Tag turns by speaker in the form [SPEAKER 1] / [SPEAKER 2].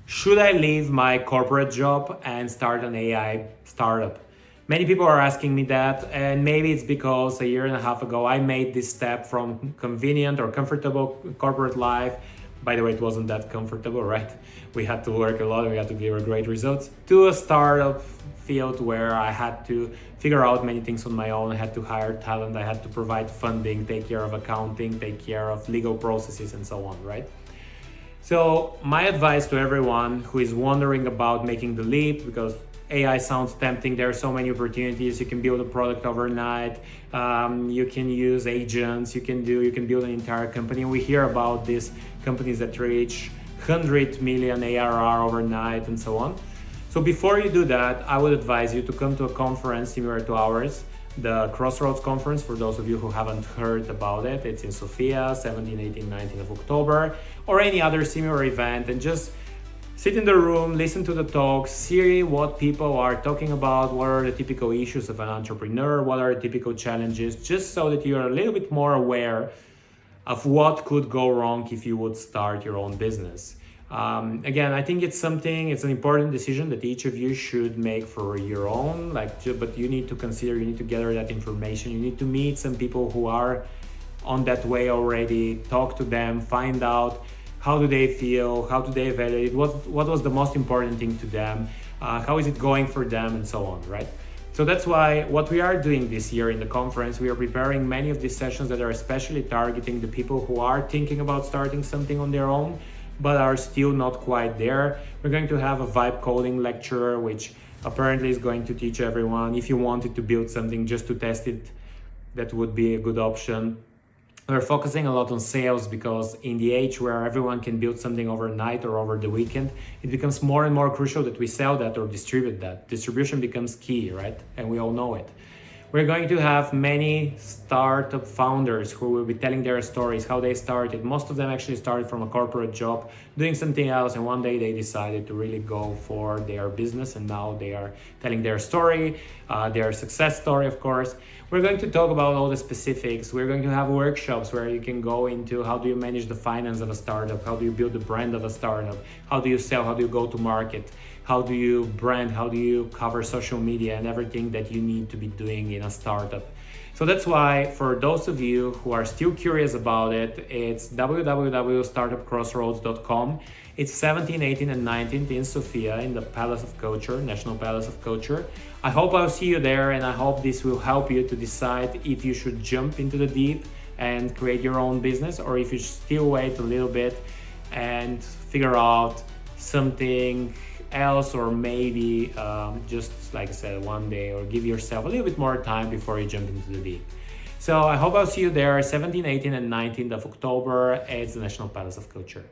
[SPEAKER 1] Should I leave my corporate job and start an AI startup? Many people are asking me that, and maybe it's because a year and a half ago I made this step from convenient or comfortable corporate life. By the way, it wasn't that comfortable, right? We had to work a lot, we had to deliver great results, to a startup field where I had to figure out many things on my own. I had to hire talent, I had to provide funding, take care of accounting, take care of legal processes, and so on, right? So my advice to everyone who is wondering about making the leap, because AI sounds tempting, there are so many opportunities. You can build a product overnight. You can use agents. You can build an entire company. We hear about these companies that reach 100 million ARR overnight and so on. So before you do that, I would advise you to come to a conference similar to ours, the Crossroads conference. For those of you who haven't heard about it, it's in Sofia, 17, 18, 19 of October, or any other similar event, and just sit in the room, listen to the talks, see what people are talking about, what are the typical issues of an entrepreneur, what are the typical challenges, just so that you're a little bit more aware of what could go wrong if you would start your own business. Again, I think it's an important decision that each of you should make for your own, but you need to consider, you need to gather that information, you need to meet some people who are on that way already, talk to them, find out how do they feel, how do they evaluate, what was the most important thing to them, how is it going for them, and so on, right? So that's why what we are doing this year in the conference, we are preparing many of these sessions that are especially targeting the people who are thinking about starting something on their own, but are still not quite there. We're going to have a vibe coding lecture, which apparently is going to teach everyone, if you wanted to build something just to test it, that would be a good option. We're focusing a lot on sales because in the age where everyone can build something overnight or over the weekend, it becomes more and more crucial that we sell that or distribute that. Distribution becomes key, right? And we all know it. We're going to have many startup founders who will be telling their stories, how they started. Most of them actually started from a corporate job, doing something else, and one day they decided to really go for their business, and now they are telling their story, their success story, of course. We're going to talk about all the specifics. We're going to have workshops where you can go into how do you manage the finance of a startup, how do you build the brand of a startup, how do you sell, how do you go to market, how do you brand, how do you cover social media, and everything that you need to be doing in a startup. So that's why for those of you who are still curious about it, it's www.startupcrossroads.com. It's 17, 18, and 19 in Sofia in the Palace of Culture, National Palace of Culture. I hope I'll see you there, and I hope this will help you to decide if you should jump into the deep and create your own business, or if you should still wait a little bit and figure out something else, or maybe just like I said, one day, or give yourself a little bit more time before you jump into the deep. So I hope I'll see you there 17, 18, and 19th of October at the National Palace of Culture.